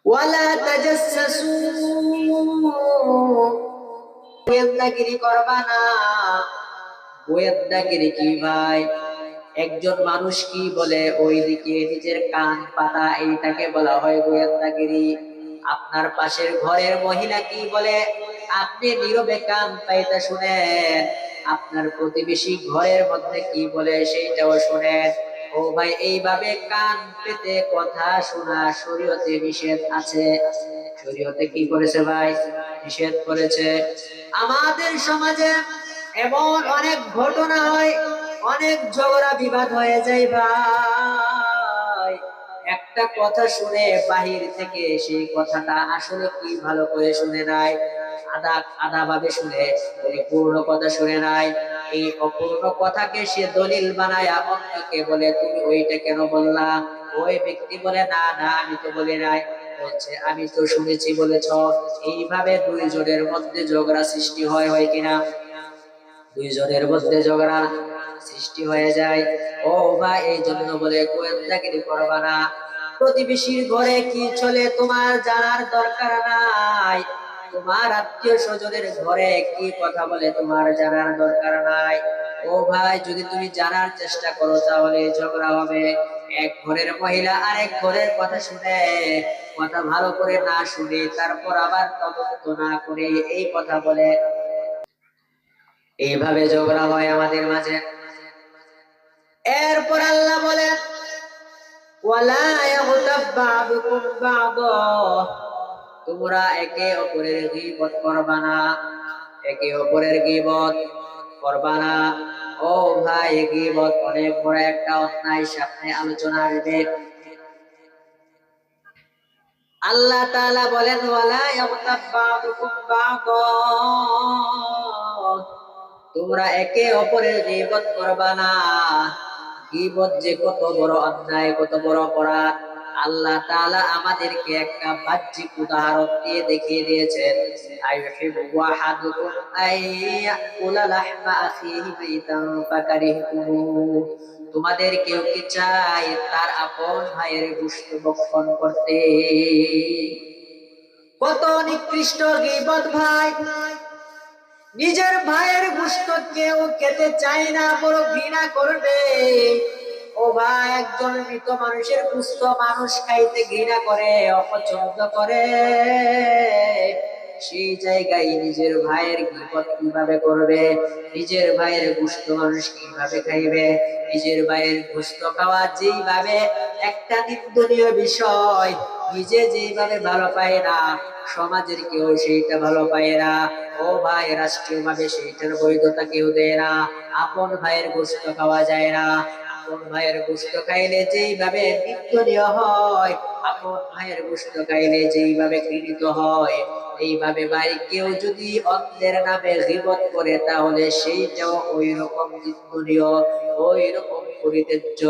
ওয়ালা তাজাসসু, গোয়েন্দাগিরি করবা না। গোয়েন্দাগিরি কি ভাই? একজন মানুষ কি বলে ওইদিকে নিজের কান পাতা, এইটাকে বলা হয় গোয়েন্দাগিরি। আপনার পাশের ঘরের মহিলা কি বলে আপনি নীরবে কান পাইতে শুনেন। আপনার প্রতিবেশী ঘরের মধ্যে কি বলে সেইটাও শুনেন। ও ভাই, এইভাবে কান পেতে কথা শোনা শরীয়তে নিষেধ আছে। শরীয়তে কি করেছে ভাই? নিষেধ করেছে। আমাদের সমাজে এমন অনেক ঘটনা হয়, অনেক ঝগড়া বিবাদ হয়ে যায় ভাই। একটা কথা শুনে বাহির থেকে সেই কথাটা আসলে কি ভালো করে শুনে নাই, আধা আধা ভাবে শুনে, পরিপূর্ণ কথা শুনে নাই। এই অপূর্ণ কথাকে সে দলিল বানায়া অন্যকে বলে তুমি ওইটা কেন বললা। ওই ব্যক্তি বলে না না, আমি তো বলি নাই। বলছে আমি তো শুনেছি বলেছ। এইভাবে দুইজনের মধ্যে ঝগড়া সৃষ্টি হয়, হয় কিনা? দুইজনের মধ্যে ঝগড়া সৃষ্টি হয়ে যায়। ও ভাই, এই জন্য বলে গোয়েন্দাগিরি করবা না। প্রতিবেশীর ঘরে কি চলে তোমার জানার দরকার নাই। তোমার আত্মীয় স্বজনের ঘরে কি কথা বলে তোমার জানার দরকার নাই। ও ভাই, যদি তুমি জানার চেষ্টা করো তাহলে ঝগড়া হবে। এক ঘরের মহিলা আরেক ঘরের কথা শুনে, কথা ভালো করে না শুনে, তারপর আবার তদন্ত না করে এই কথা বলে, এইভাবে ঝগড়া হয় আমাদের মাঝে। এরপর আল্লাহ বলেন ওয়ালা ইয়াগতাব বা'দুকুম বা'দা, তোমরা একে অপরের গীবত করবা না। একে অপরের গীবত করবা না। ও ভাই, গীবত অনেক বড় একটা অন্যায়, সামনে আলোচনা আসবে। আল্লাহ তাআলা বলেন ওয়ালা ইয়াগতাব বা'দুকুম বা'দা, তোমরা একে অপরের গীবত করবা না। গীবত যে কত বড় অন্যায়, কত বড় অপরাধ, আল্লাহ তাআলা আমাদেরকে একটা বাহ্যিক উদাহরণ দিয়ে দেখিয়ে দিয়েছেন। আইয়ুহিব্বু আহাদুকুম আইয়াকুলা লাহমা আখিহি মাইতান ফাকারিহতুমুহু, তোমাদের কেউ কি চায় তার আপন ভাইয়ের গোশত ভক্ষণ করতে? কত নিকৃষ্ট গীবত ভাই! নিজের ভাইয়ের গোশত কেউ খেতে চায় না, বড় ঘৃণা করবে। ও ভাই, একজন মৃত মানুষের গোশত মানুষ খাইতে ঘৃণা করে, অপছন্দ করে। সেই জায়গায় নিজের ভাইয়ের গীবত কিভাবে করবে? নিজের ভাইয়ের গোশত মানুষ কিভাবে খাইবে? নিজের ভাইয়ের গোশত খাওয়া যেইভাবে একটা নিন্দনীয় বিষয়, নিজে যেইভাবে ভালো পায় না, সমাজের কেউ সেইটা ভালো পায় না। ও ভাই, রাষ্ট্রীয় ভাবে সেইটার বৈধতা কেউ দেয় না। আপন ভাইয়ের গোশত খাওয়া যায় না। আপন ভাইয়ের গোশত খাইলে যেইভাবে নিন্দনীয় হয়, আপন ভাইয়ের গোশত খাইলে যেইভাবে ঘৃণিত হয়, এইভাবে ভাই কেউ যদি অন্যের নামে গীবত করে তাহলে সেইটাও ওই রকম নিন্দনীয়, ওই রকম পরিত্যাজ্য।